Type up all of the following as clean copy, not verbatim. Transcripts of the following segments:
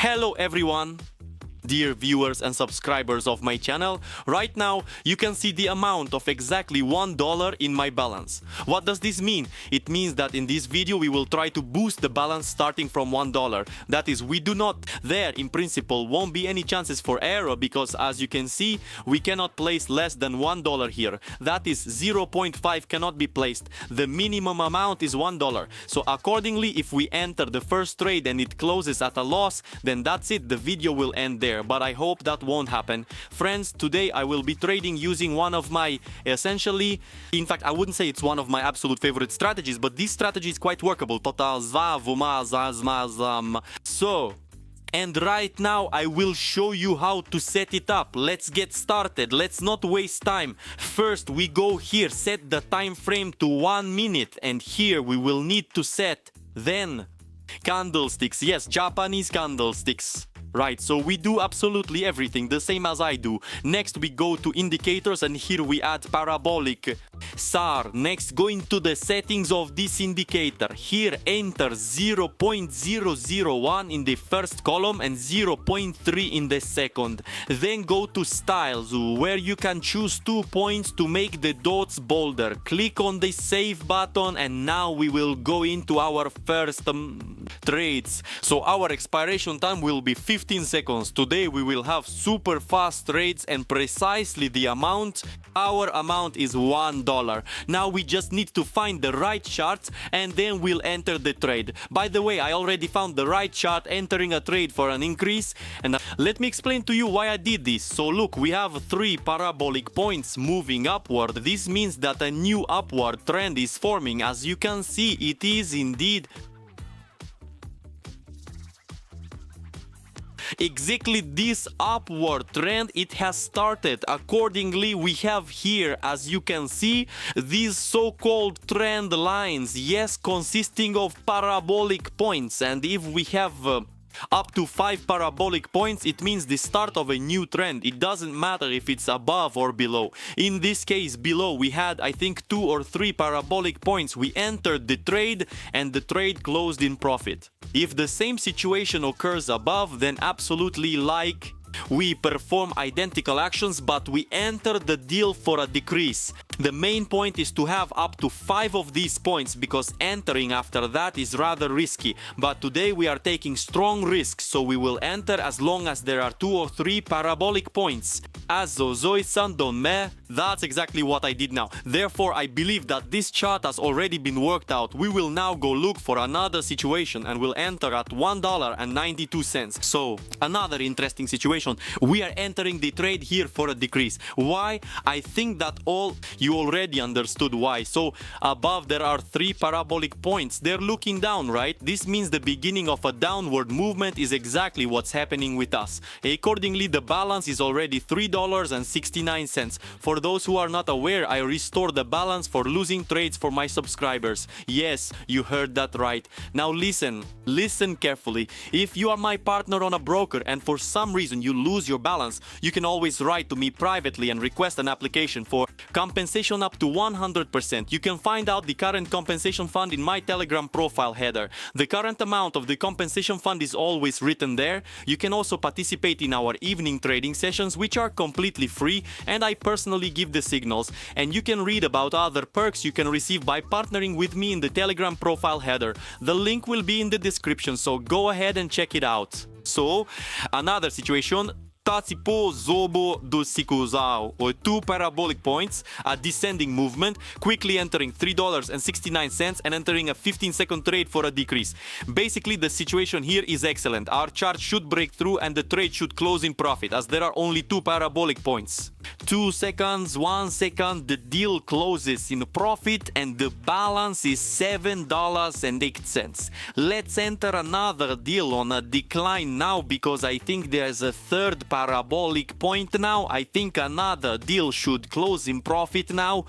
Hello everyone, dear viewers and subscribers of my channel. Right now you can see the amount of exactly $1 in my balance. What does this mean? It means that in this video we will try to boost the balance starting from $1. That is, we do not, there in principle won't be any chances for error, because as you can see we cannot place less than $1 here. That is 0.5 cannot be placed. The minimum amount is $1. So accordingly, if we enter the first trade and it closes at a loss, then that's it, the video will end there. But I hope that won't happen. Friends, today I will be trading using one of my essentially, in fact I wouldn't say it's one of my absolute favorite strategies, but this strategy is quite workable. So, and right now I will show you how to set it up. Let's get started. Let's not waste time. First we go here, set the time frame to 1 minute, and here we will need to set then candlesticks. Yes, Japanese candlesticks. Right, so we do absolutely everything, the same as I do. Next we go to indicators, and here we add parabolic SAR. Next, go into the settings of this indicator. Here enter 0.001 in the first column and 0.3 in the second. Then go to styles, where you can choose 2 points to make the dots bolder. Click on the save button, and now we will go into our first trades. So our expiration time will be 15 seconds. Today we will have super fast trades and precisely the amount. Our amount is $1. Now we just need to find the right chart and then we'll enter the trade. By the way, I already found the right chart, entering a trade for an increase. And let me explain to you why I did this. So look, we have 3 parabolic points moving upward. This means that a new upward trend is forming. As you can see, it is indeed exactly this upward trend. It has started. Accordingly, we have here, as you can see, these so-called trend lines, yes, consisting of parabolic points. And if we have up to 5 parabolic points, it means the start of a new trend. It doesn't matter if it's above or below. In this case, below, we had, I think, 2 or 3 parabolic points. We entered the trade and the trade closed in profit. If the same situation occurs above, then absolutely like we perform identical actions, but we enter the deal for a decrease. The main point is to have up to 5 of these points, because entering after that is rather risky. But today we are taking strong risks, so we will enter as long as there are 2 or 3 parabolic points. As Zozoi-san don't me, that's exactly what I did now. Therefore, I believe that this chart has already been worked out. We will now go look for another situation and we'll enter at $1.92. So, another interesting situation. We are entering the trade here for a decrease. Why? I think that you already understood why. So above there are 3 parabolic points. They're looking down, right? This means the beginning of a downward movement is exactly what's happening with us. Accordingly, the balance is already $3.69. For those who are not aware, I restore the balance for losing trades for my subscribers. Yes, you heard that right. Now listen carefully. If you are my partner on a broker and for some reason you lose your balance, you can always write to me privately and request an application for compensation up to 100%. You can find out the current compensation fund in my Telegram profile header. The current amount of the compensation fund is always written there. You can also participate in our evening trading sessions, which are completely free, and I personally give the signals. And you can read about other perks you can receive by partnering with me in the Telegram profile header. The link will be in the description, so go ahead and check it out. So, another situation. Tatsipo Zobo do Sikuzao, or 2 parabolic points, a descending movement, quickly entering $3.69 and entering a 15-second trade for a decrease. Basically, the situation here is excellent. Our chart should break through and the trade should close in profit, as there are only 2 parabolic points. 2 seconds, 1 second, the deal closes in profit and the balance is $7.08. Let's enter another deal on a decline now, because I think there's a 3rd parabolic point now. I think another deal should close in profit now.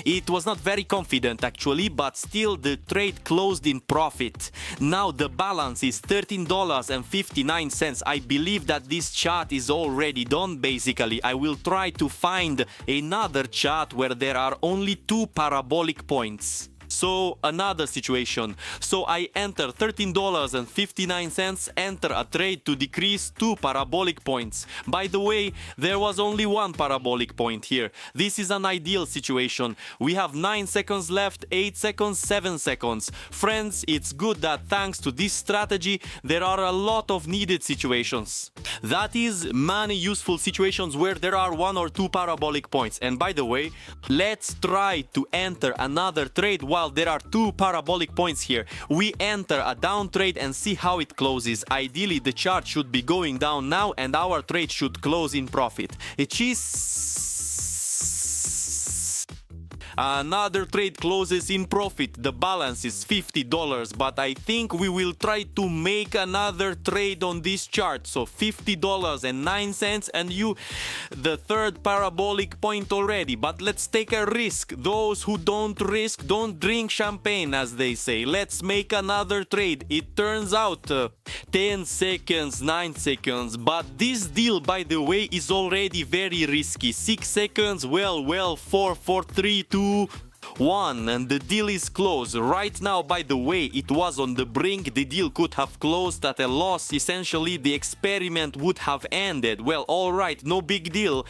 It was not very confident actually, but still the trade closed in profit. Now the balance is $13.59. I believe that this chart is already done basically. I will try to find another chart where there are only 2 parabolic points. So another situation. So I enter $13.59, enter a trade to decrease 2 parabolic points. By the way, there was only one parabolic point here. This is an ideal situation. We have 9 seconds left, 8 seconds, 7 seconds. Friends, it's good that thanks to this strategy, there are a lot of needed situations. That is, many useful situations where there are 1 or 2 parabolic points. And by the way, let's try to enter another trade while there are 2 parabolic points here. We enter a down trade and see how it closes. Ideally, the chart should be going down now and our trade should close in profit. It is... Another trade closes in profit. The balance is $50, but I think we will try to make another trade on this chart. So $50.09 and the third parabolic point already. But let's take a risk. Those who don't risk don't drink champagne, as they say. Let's make another trade. It turns out 10 seconds, 9 seconds. But this deal, by the way, is already very risky. 6 seconds, well, 4, 3, 2, 1, and the deal is closed. Right now, by the way, it was on the brink. The deal could have closed at a loss. Essentially, the experiment would have ended. Well, alright, no big deal.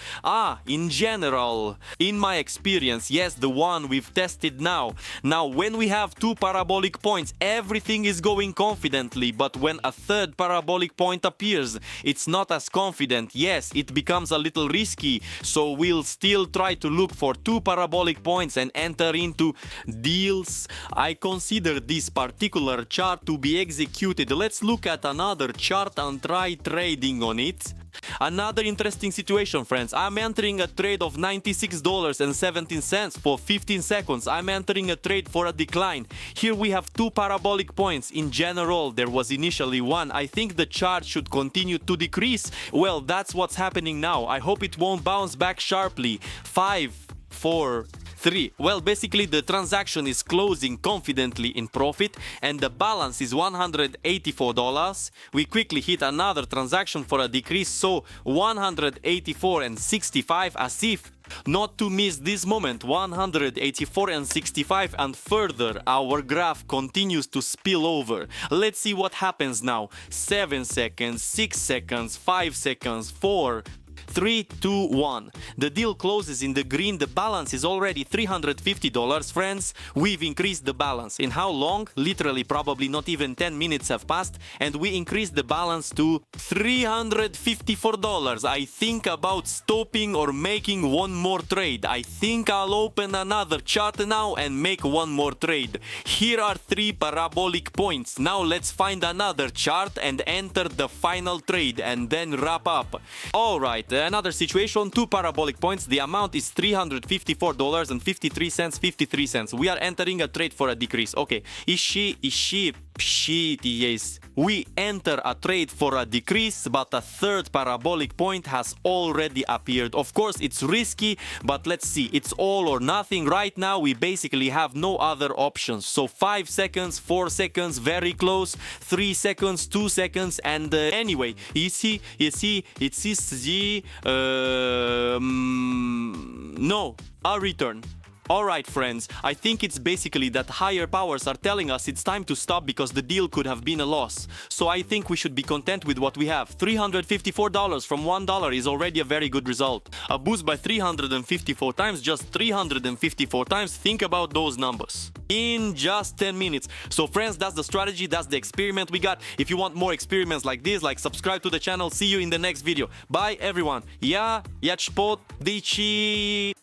In general, in my experience, yes, the one we've tested now. Now, when we have 2 parabolic points, everything is going confidently. But when a third parabolic point appears, it's not as confident. Yes, it becomes a little risky. So we'll still try to look for 2 parabolic points and enter into deals. I consider this particular chart to be executed. Let's look at another chart and try trading on it. Another interesting situation, friends. I'm entering a trade of $96.17 for 15 seconds. I'm entering a trade for a decline. Here we have 2 parabolic points. In general, there was initially 1. I think the chart should continue to decrease. Well, that's what's happening now. I hope it won't bounce back sharply. 5, 4, 3. Well, basically the transaction is closing confidently in profit and the balance is $184. We quickly hit another transaction for a decrease, so $184.65, as if not to miss this moment. $184.65, and further our graph continues to spill over. Let's see what happens now. 7 seconds, 6 seconds, 5 seconds, 4, 3, 2, 1. The deal closes in the green. The balance is already $350. Friends, we've increased the balance. In how long? Literally, probably not even 10 minutes have passed, and we increased the balance to $354. I think about stopping or making one more trade. I think I'll open another chart now and make one more trade. Here are 3 parabolic points. Now let's find another chart and enter the final trade and then wrap up. Alright, another situation, 2 parabolic points. The amount is $354.53, 53 cents. We are entering a trade for a decrease. Okay, yes. We enter a trade for a decrease, but a third parabolic point has already appeared. Of course, it's risky, but let's see. It's all or nothing. Right now, we basically have no other options. So 5 seconds, 4 seconds, very close, 3 seconds, 2 seconds, and anyway, no, a return. Alright, friends, I think it's basically that higher powers are telling us it's time to stop because the deal could have been a loss. So I think we should be content with what we have. $354 from $1 is already a very good result. A boost by 354 times, just 354 times. Think about those numbers in just 10 minutes. So friends, that's the strategy, that's the experiment we got. If you want more experiments like this, subscribe to the channel. See you in the next video. Bye everyone. Ja, spot, dici.